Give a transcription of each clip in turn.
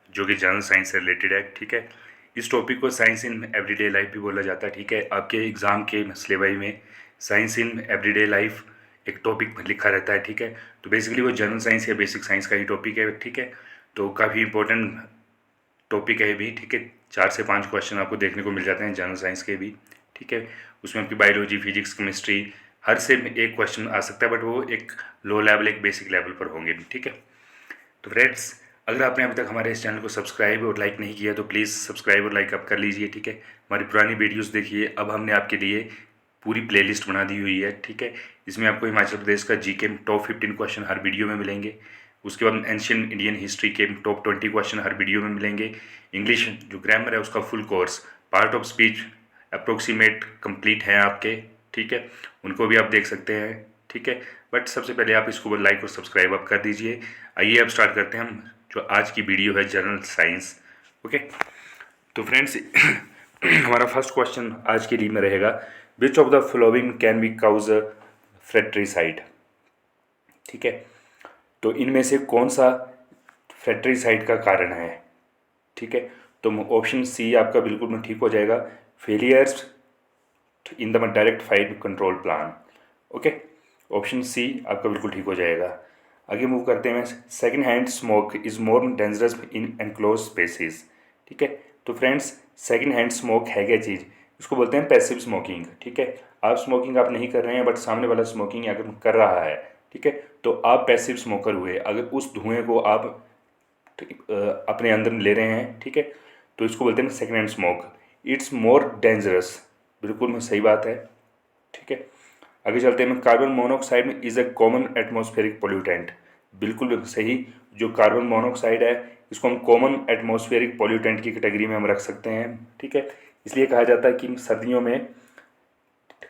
जो कि general science से रिलेटेड है। ठीक है, इस टॉपिक को साइंस इन एवरीडे लाइफ भी बोला जाता है। ठीक है, आपके एग्ज़ाम के सिलेबस में साइंस इन एवरीडे लाइफ एक टॉपिक लिखा रहता है। ठीक है, तो बेसिकली वो जनरल साइंस या बेसिक साइंस का ही टॉपिक है। ठीक है, तो काफ़ी इंपॉर्टेंट टॉपिक है ये भी। ठीक है, 4 से 5 क्वेश्चन आपको देखने को मिल जाते हैं जनरल साइंस के भी। ठीक है, उसमें आपकी बायोलॉजी, फिजिक्स, केमिस्ट्री हर से एक क्वेश्चन आ सकता है, बट वो एक लो लेवल, एक बेसिक लेवल पर होंगे। ठीक है, तो फ्रेंड्स, अगर आपने अभी तक हमारे इस चैनल को सब्सक्राइब और लाइक नहीं किया तो प्लीज़ सब्सक्राइब और लाइक आप कर लीजिए। ठीक है, हमारी पुरानी वीडियोस देखिए। अब हमने आपके लिए पूरी प्लेलिस्ट बना दी हुई है। ठीक है, इसमें आपको हिमाचल प्रदेश का जीके टॉप 15 क्वेश्चन हर वीडियो में मिलेंगे। उसके बाद एंशियंट इंडियन हिस्ट्री के टॉप 20 क्वेश्चन हर वीडियो में मिलेंगे। इंग्लिश जो ग्रामर है उसका full course, part of speech approximate complete है आपके। ठीक है, उनको भी आप देख सकते हैं। ठीक है, बट सबसे पहले आप इसको लाइक और सब्सक्राइब आप कर दीजिए। आइए अब स्टार्ट करते हैं हम जो आज की वीडियो है जनरल साइंस। ओके, तो फ्रेंड्स हमारा फर्स्ट क्वेश्चन आज के लिए में रहेगा, which of the following can be cause fratricide. ठीक है, तो इनमें से कौन सा फ्रेट्रीसाइड का कारण है। ठीक है, तो ऑप्शन सी आपका बिल्कुल में ठीक हो जाएगा, failures in the direct fight control plan. Okay, option C आपका बिल्कुल ठीक हो जाएगा। आगे मूव करते हैं, second hand smoke is more dangerous in enclose spaces. ठीक है, तो फ्रेंड्स सेकेंड हैंड स्मोक है क्या चीज़, इसको बोलते हैं पैसिव स्मोकिंग। ठीक है, आप स्मोकिंग आप नहीं कर रहे हैं, बट सामने वाला स्मोकिंग अगर कर रहा है, ठीक है, तो आप पैसिव स्मोकर हुए। अगर उस धुएं को आप अपने अंदर ले रहे हैं, ठीक है, तो इसको बोलते हैं second hand smoke. It's more dangerous, बिल्कुल में सही बात है। ठीक है, आगे चलते हैं, कार्बन मोनोऑक्साइड में is a common atmospheric pollutant. बिल्कुल सही, जो कार्बन मोनोऑक्साइड है इसको हम कॉमन एटमॉस्फेरिक पोल्यूटेंट की कैटेगरी में हम रख सकते हैं। ठीक है, इसलिए कहा जाता है कि सर्दियों में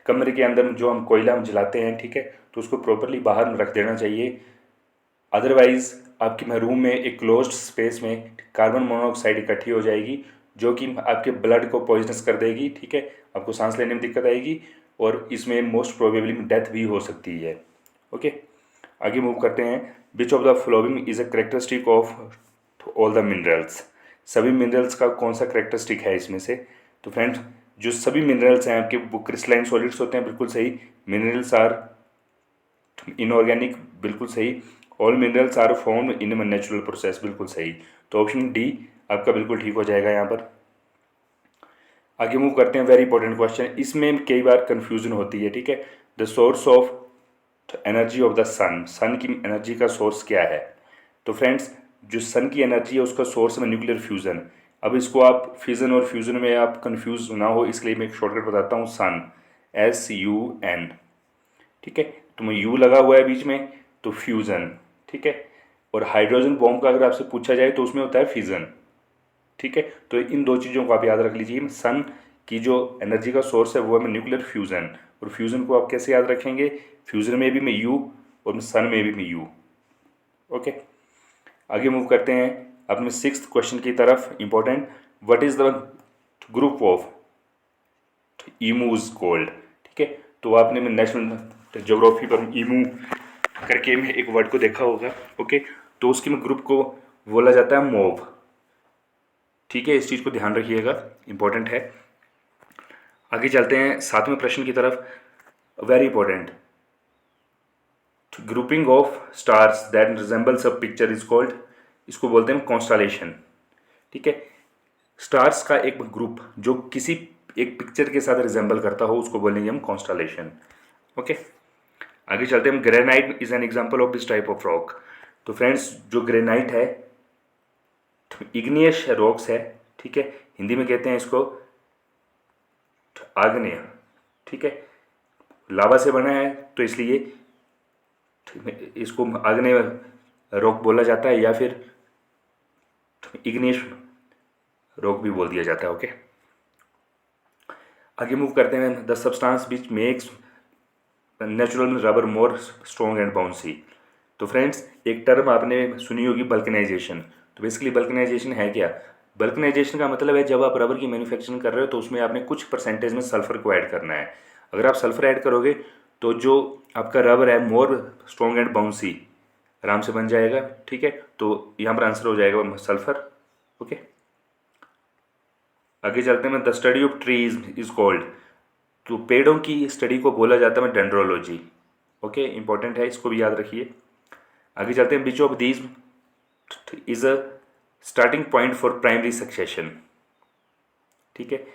कमरे के अंदर जो हम कोयला हम जलाते हैं, ठीक है, तो उसको प्रॉपरली बाहर में रख देना चाहिए। अदरवाइज आपके रूम में एक क्लोज्ड स्पेस में कार्बन मोनोऑक्साइड इकट्ठी हो जाएगी, जो कि आपके ब्लड को पॉइजनस कर देगी। ठीक है, आपको सांस लेने में दिक्कत आएगी और इसमें मोस्ट प्रोबेबली डेथ भी हो सकती है। ओके, आगे मूव करते हैं, which of the following is a characteristic of all the minerals. सभी मिनरल्स का कौन सा करेक्टरिस्टिक है इसमें से। तो फ्रेंड्स, जो सभी मिनरल्स हैं आपके वो क्रिस्टलाइन सॉलिड्स होते हैं, बिल्कुल सही। मिनरल्स आर इनऑर्गेनिक, बिल्कुल सही। All minerals are form in natural process, बिल्कुल सही। तो ऑप्शन डी आपका बिल्कुल ठीक हो जाएगा यहाँ पर। आगे मूव करते हैं, वेरी इंपॉर्टेंट क्वेश्चन, इसमें कई बार कंफ्यूजन होती है। ठीक है, the source of energy of the sun, sun की एनर्जी का सोर्स क्या है। तो फ्रेंड्स, जो सन की एनर्जी है उसका सोर्स है न्यूक्लियर फ्यूजन। अब इसको आप फिजन और फ्यूजन में आप कंफ्यूज ना हो, इसलिए मैं एक शॉर्टकट बताता हूँ, सन, SUN। ठीक है, तो मैं यू लगा हुआ है बीच में, तो फ्यूजन। ठीक है, और हाइड्रोजन बॉम्ब का अगर आपसे पूछा जाए तो उसमें होता है फिजन। ठीक है, तो इन दो चीज़ों को आप याद रख लीजिए। सन की जो एनर्जी का सोर्स है वो है न्यूक्लियर फ्यूजन, और फ्यूजन को आप कैसे याद रखेंगे, फ्यूजन में भी मैं यू और सन में भी मैं यू। ओके, आगे मूव करते हैं अपने सिक्स्थ क्वेश्चन की तरफ, important, what is the group of emus called. ठीक है, तो आपने नेशनल ज्योग्राफी पर ईमू करके में एक वर्ड को देखा होगा। ओके, तो उसके में ग्रुप को बोला जाता है मोब। ठीक है, इस चीज़ को ध्यान रखिएगा, इंपॉर्टेंट है। आगे चलते हैं सातवें प्रश्न की तरफ, very important, grouping of stars that resembles a picture is called, इसको बोलते हैं कॉन्स्टलेशन। ठीक है, स्टार्स का एक ग्रुप जो किसी एक पिक्चर के साथ रिजेंबल करता हो उसको बोलेंगे हम कॉन्स्टलेशन। ओके, आगे चलते हैं, granite is an example of this type of rock. तो फ्रेंड्स, जो ग्रेनाइट है इग्नियस रॉक्स है। ठीक है, हिंदी में कहते हैं इसको आग्नेय। ठीक है, लावा से बना है तो इसलिए इसको आग्नेय रॉक बोला जाता है, या फिर इग्नियस रॉक भी बोल दिया जाता है। ओके, आगे मूव करते हैं, the substance which makes natural rubber more strong and bouncy. तो फ्रेंड्स, एक टर्म आपने सुनी होगी, बल्कनाइजेशन। तो बेसिकली बल्कनाइजेशन है क्या, बल्कनाइजेशन का मतलब है जब आप रबर की मैन्युफैक्चरिंग कर रहे हो तो उसमें आपने कुछ परसेंटेज में सल्फर को ऐड करना है। अगर आप सल्फर ऐड करोगे तो जो आपका रबर है मोर स्ट्रॉन्ग एंड बाउंसी आराम से बन जाएगा। ठीक है, तो यहाँ पर आंसर हो जाएगा सल्फर। ओके, आगे चलते हैं। The study of trees is called, तो पेड़ों की स्टडी को बोला जाता है डेंड्रोलॉजी। ओके, इंपॉर्टेंट है, इसको भी याद रखिए। आगे चलते हैं। Which of these is a starting point for primary succession. ठीक है,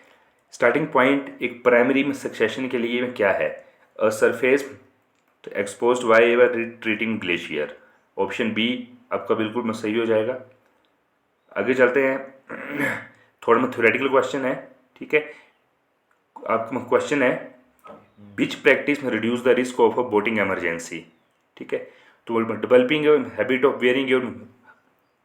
स्टार्टिंग पॉइंट एक प्राइमरी सक्सेशन के लिए क्या है? A surface exposed by ever retreating glacier. Option B आपका बिल्कुल सही हो जाएगा। आगे चलते हैं। थोड़ा में थ्योरेटिकल क्वेश्चन है, ठीक है। आपका क्वेश्चन है विच प्रैक्टिस में reduce the risk of a boating emergency. ठीक है, तो developing habit of wearing your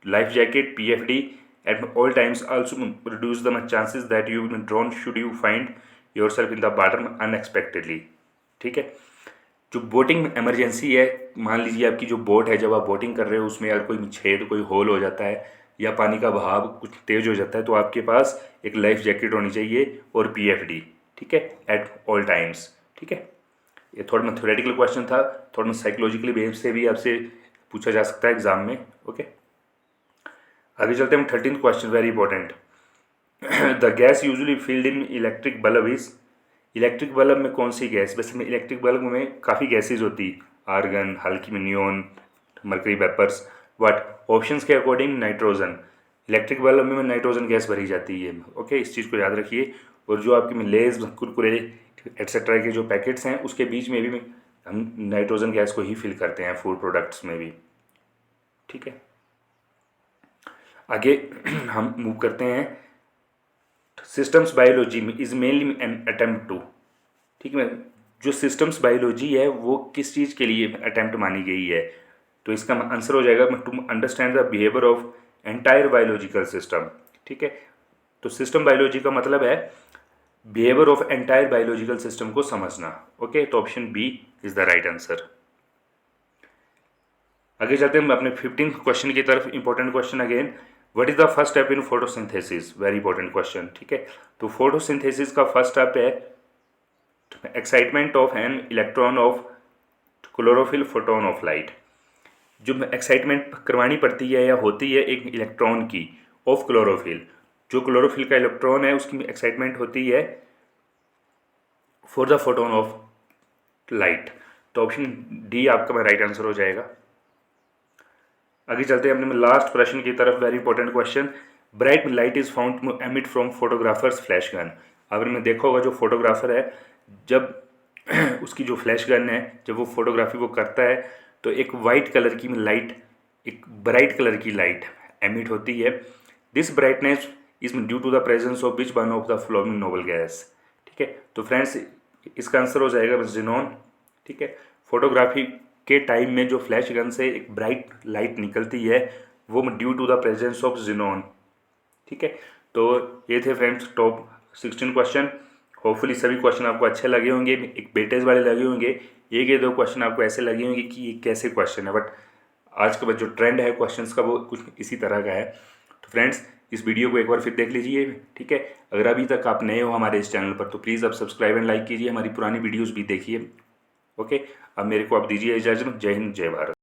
life jacket PFD at all times also reduce the chances that you will drown should you find yourself in the water unexpectedly। ठीक है, जो boating emergency है, मान लीजिए आपकी जो बोट है, जब आप बोटिंग कर रहे हो उसमें अगर कोई छेद, कोई होल हो जाता है या पानी का बहाव कुछ तेज हो जाता है, तो आपके पास एक लाइफ जैकेट होनी चाहिए और PFD, ठीक है, एट ऑल टाइम्स। ठीक है, ये थोड़ा में थ्योरेटिकल क्वेश्चन था, थोड़ा में साइकोलॉजिकली बेस से भी आपसे पूछा जा सकता है एग्जाम में। ओके, आगे चलते हैं। 13th question, very important. The gas usually field in electric bulb is, electric bulb में कौन सी गैस? वैसे में इलेक्ट्रिक बल्ब में काफ़ी गैसेज होती, आर्गन, हल्की में neon, mercury vapours, but options के अकॉर्डिंग नाइट्रोजन। इलेक्ट्रिक बल्ब में नाइट्रोजन गैस भरी जाती है। ओके, इस चीज़ को याद रखिए। और जो आपकी लेज, कुरकुरे एट्सेट्रा के जो पैकेट्स हैं उसके बीच में भी हम नाइट्रोजन गैस को ही फिल करते हैं, फूड प्रोडक्ट्स में भी। ठीक है, आगे हम मूव करते हैं। सिस्टम्स बायोलॉजी में is mainly an attempt to, ठीक है, जो सिस्टम्स बायोलॉजी है वो किस चीज़ के लिए अटेम्प्ट मानी गई है? तो इसका आंसर हो जाएगा to understand the behaviour of entire biological system. ठीक है, तो सिस्टम बायोलॉजी का मतलब है behaviour of entire biological system को समझना। ओके, तो option B is the right answer. आगे चलते हैं अपने 15th क्वेश्चन की तरफ। Important question again, what is the first step in photosynthesis? Very important question. ठीक है, तो फोटोसिंथेसिस का फर्स्ट स्टेप है excitement of an electron of chlorophyll photon of light. जो एक्साइटमेंट करवानी पड़ती है या होती है एक इलेक्ट्रॉन की ऑफ क्लोरोफिल, जो क्लोरोफिल का इलेक्ट्रॉन है उसकी एक्साइटमेंट होती है for the photon of light. तो ऑप्शन डी आपका राइट आंसर हो जाएगा। आगे चलते हैं अपने लास्ट प्रश्न की तरफ। Very important question, bright light is found emit from photographers flash gun. अगर मैं देखा होगा जो फोटोग्राफर है, जब उसकी जो फ्लैश गन है, जब वो फोटोग्राफी वो करता है तो एक वाइट कलर की लाइट, एक ब्राइट कलर की लाइट एमिट होती है। This brightness is due to the presence of which one of the following noble gas. ठीक है, तो फ्रेंड्स इसका आंसर हो जाएगा जिनॉन। ठीक है, फोटोग्राफी के टाइम में जो फ्लैश गन से एक ब्राइट लाइट निकलती है वो due to the presence of xenon. ठीक है, तो ये थे फ्रेंड्स टॉप 16 क्वेश्चन। होपफुली सभी क्वेश्चन आपको अच्छे लगे होंगे, एक वेटेज वाले लगे होंगे। एक या दो क्वेश्चन आपको ऐसे लगे होंगे कि ये कैसे क्वेश्चन है, बट आज का जो ट्रेंड है क्वेश्चंस का वो कुछ इसी तरह का है। तो फ्रेंड्स इस वीडियो को एक बार फिर देख लीजिए। ठीक है, अगर अभी तक आप नए हो हमारे इस चैनल पर तो प्लीज़ आप सब्सक्राइब एंड लाइक कीजिए, हमारी पुरानी वीडियोज़ भी देखिए। ओके, अब मेरे को आप दीजिए इजाज़त। जय हिंद, जय भारत।